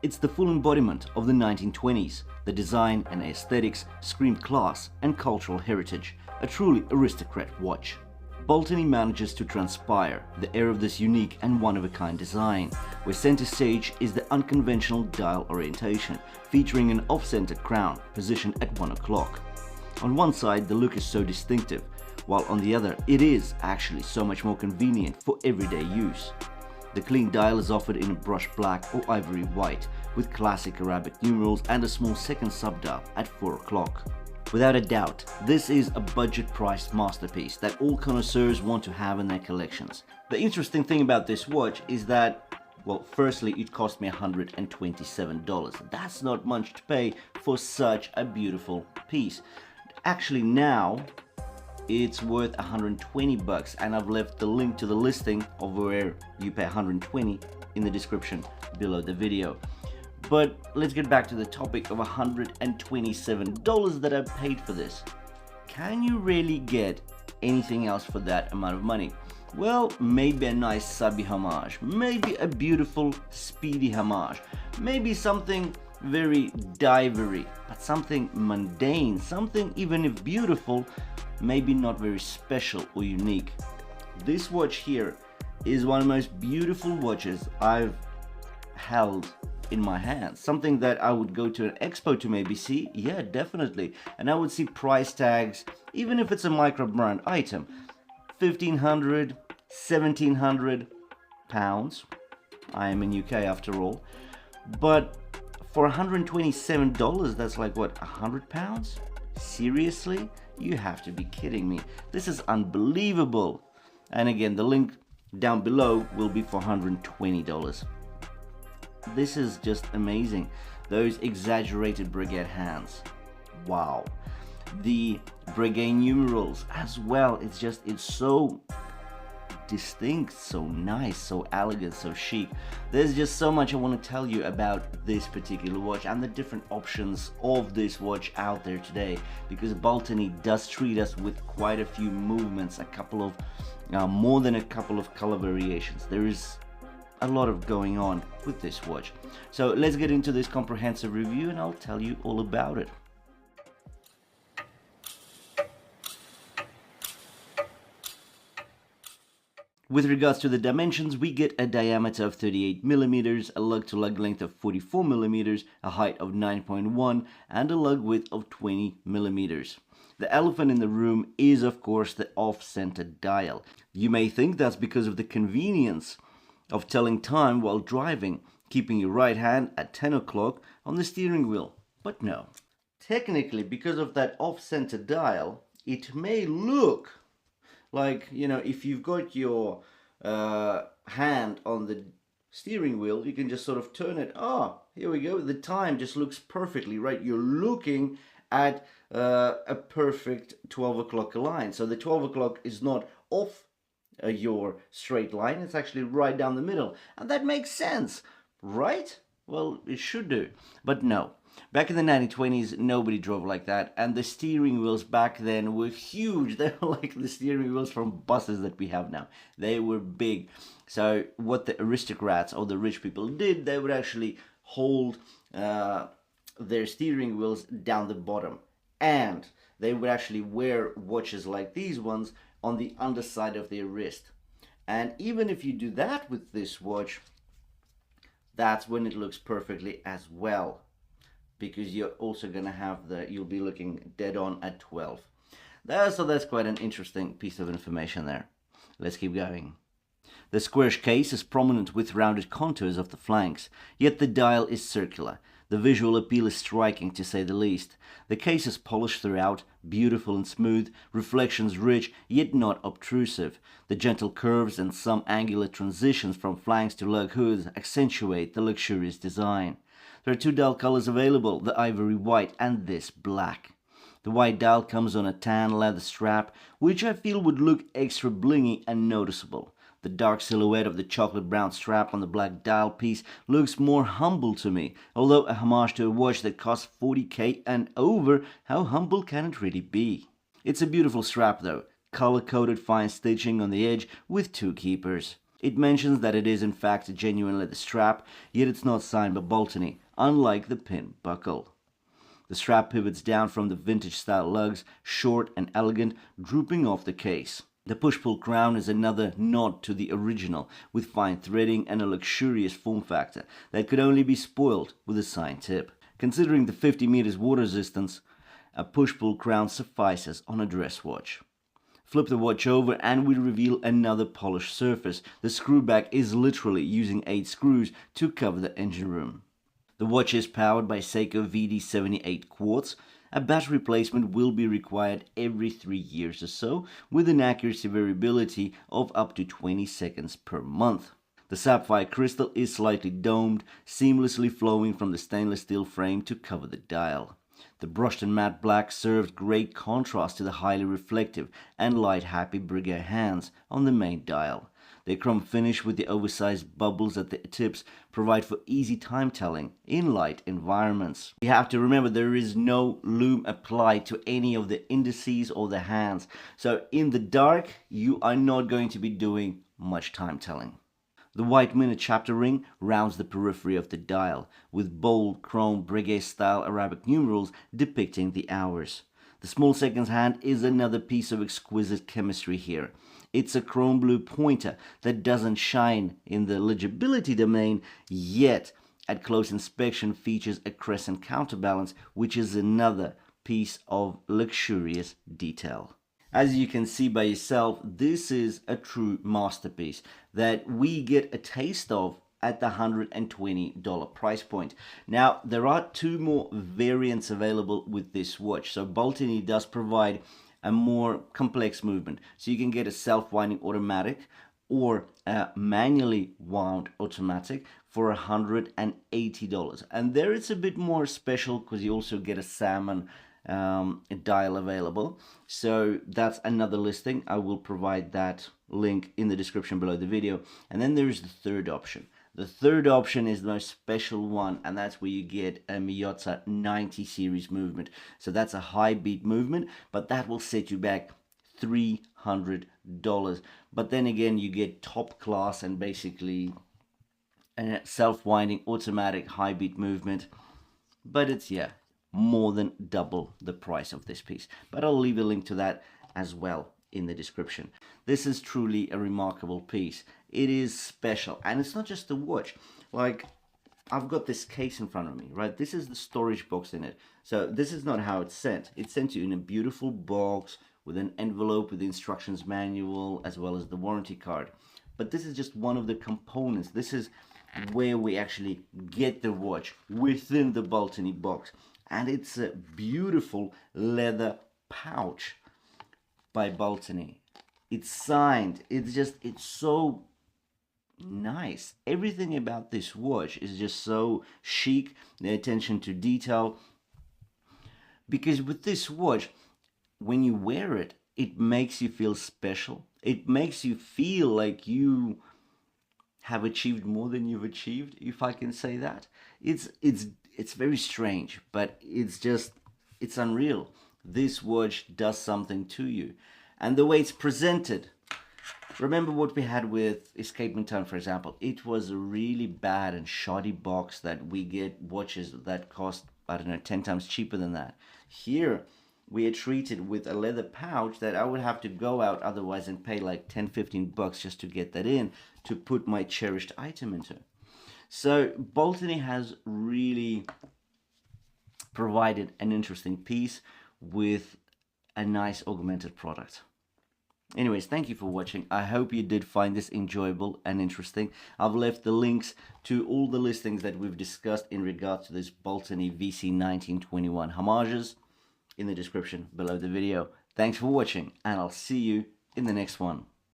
It's the full embodiment of the 1920s. The design and aesthetics scream class and cultural heritage, a truly aristocrat watch. Baltany manages to transpire the air of this unique and one-of-a-kind design, where center stage is the unconventional dial orientation, featuring an off-center crown positioned at 1 o'clock. On one side, the look is so distinctive, while on the other, it is actually so much more convenient for everyday use. The clean dial is offered in a brushed black or ivory white, with classic Arabic numerals and a small second sub-dial at 4 o'clock. Without a doubt, this is a budget-priced masterpiece that all connoisseurs want to have in their collections. The interesting thing about this watch is that, well, firstly, it cost me $127. That's not much to pay for such a beautiful piece. Actually, now it's worth 120 bucks, and I've left the link to the listing of where you pay 120 in the description below the video. But let's get back to the topic of $127 that I paid for this. Can you really get anything else for that amount of money? Well, maybe a nice subby Homage, maybe a beautiful speedy Homage, maybe something very divery, but something mundane, something even if beautiful, maybe not very special or unique. This watch here is one of the most beautiful watches I've held in my hands. Something that I would go to an expo to maybe see, yeah, definitely, and I would see price tags, even if it's a micro brand item, 1,500, 1,700 pounds. I am in UK after all, but for $127, that's like what, 100 pounds? Seriously? You have to be kidding me. This is unbelievable. And again, the link down below will be for $120. This is just amazing. Those exaggerated brigade hands. Wow. The brigade numerals as well. It's so distinct, so nice, so elegant, so chic. There's just so much I want to tell you about this particular watch and the different options of this watch out there today, because Baltany does treat us with quite a few movements, more than a couple of color variations. There is a lot of going on with this watch. So let's get into this comprehensive review and I'll tell you all about it. With regards to the dimensions, we get a diameter of 38mm, a lug-to-lug length of 44mm, a height of 9.1, and a lug width of 20mm. The elephant in the room is, of course, the off-center dial. You may think that's because of the convenience of telling time while driving, keeping your right hand at 10 o'clock on the steering wheel. But no. Technically, because of that off-center dial, it may look like, you know, if you've got your hand on the steering wheel, you can just sort of turn it. Ah, here we go. The time just looks perfectly right. You're looking at a perfect 12 o'clock line. So the 12 o'clock is not off your straight line, it's actually right down the middle, and that makes sense, right? Well, it should do, but no. Back in the 1920s, nobody drove like that, and the steering wheels back then were huge. They were like the steering wheels from buses that we have now. They were big. So what the aristocrats or the rich people did, they would actually hold their steering wheels down the bottom, and they would actually wear watches like these ones on the underside of their wrist. And even if you do that with this watch, that's when it looks perfectly as well, because you're also gonna have you'll be looking dead on at 12. So that's quite an interesting piece of information there. Let's keep going. The squarish case is prominent with rounded contours of the flanks, yet the dial is circular. The visual appeal is striking, to say the least. The case is polished throughout, beautiful and smooth, reflections rich, yet not obtrusive. The gentle curves and some angular transitions from flanks to lug hoods accentuate the luxurious design. There are two dial colors available, the ivory white and this black. The white dial comes on a tan leather strap, which I feel would look extra blingy and noticeable. The dark silhouette of the chocolate brown strap on the black dial piece looks more humble to me. Although a homage to a watch that costs 40k and over, how humble can it really be? It's a beautiful strap though, color-coded fine stitching on the edge with two keepers. It mentions that it is in fact a genuine leather strap, yet it's not signed by Baltany, unlike the pin buckle. The strap pivots down from the vintage style lugs, short and elegant, drooping off the case. The push-pull crown is another nod to the original, with fine threading and a luxurious form factor that could only be spoiled with a signed tip. Considering the 50 meters water resistance, a push-pull crown suffices on a dress watch. Flip the watch over and we reveal another polished surface. The screw back is literally using 8 screws to cover the engine room. The watch is powered by Seiko VD78 Quartz. A battery replacement will be required every 3 years or so, with an accuracy variability of up to 20 seconds per month. The sapphire crystal is slightly domed, seamlessly flowing from the stainless steel frame to cover the dial. The brushed and matte black served great contrast to the highly reflective and light happy Breguet hands on the main dial. The chrome finish with the oversized bubbles at the tips provide for easy time telling in light environments. You have to remember there is no lume applied to any of the indices or the hands, so in the dark you are not going to be doing much time telling. The white minute chapter ring rounds the periphery of the dial, with bold chrome Breguet-style Arabic numerals depicting the hours. The small seconds hand is another piece of exquisite chemistry here. It's a chrome blue pointer that doesn't shine in the legibility domain, yet at close inspection features a crescent counterbalance, which is another piece of luxurious detail. As you can see by yourself, this is a true masterpiece that we get a taste of at the $120 price point. Now, there are 2 more variants available with this watch. So Baltany does provide a more complex movement. So you can get a self-winding automatic or a manually wound automatic for $180. And there it's a bit more special because you also get a salmon dial available. So that's another listing. I will provide that link in the description below the video. And then there is the third option. The third option is the most special one, and that's where you get a Miyota 90 series movement. So that's a high beat movement, but that will set you back $300. But then again, you get top class and basically a self-winding automatic high beat movement. But it's, yeah, more than double the price of this piece. But I'll leave a link to that as well in the description. This is truly a remarkable piece. It is special, and it's not just the watch. Like, I've got this case in front of me, right? This is the storage box in it. So this is not how it's sent. It's sent to you in a beautiful box with an envelope with the instructions manual as well as the warranty card. But this is just one of the components. This is where we actually get the watch within the Baltany box. And it's a beautiful leather pouch by Baltany. It's signed. It's so nice. Everything about this watch is just so chic. The attention to detail. Because with this watch, when you wear it, it makes you feel special. It makes you feel like you have achieved more than you've achieved, if I can say that. It's very strange, but it's unreal. This watch does something to you. And the way it's presented, remember what we had with Escapement Time, for example. It was a really bad and shoddy box that we get watches that cost, I don't know, 10 times cheaper than that. Here, we are treated with a leather pouch that I would have to go out otherwise and pay like 10-15 bucks just to get that in, to put my cherished item into. So Baltany has really provided an interesting piece with a nice augmented product. Anyways, thank you for watching. I hope you did find this enjoyable and interesting. I've left the links to all the listings that we've discussed in regards to this Baltany VC1921 Homages in the description below the video. Thanks for watching, and I'll see you in the next one.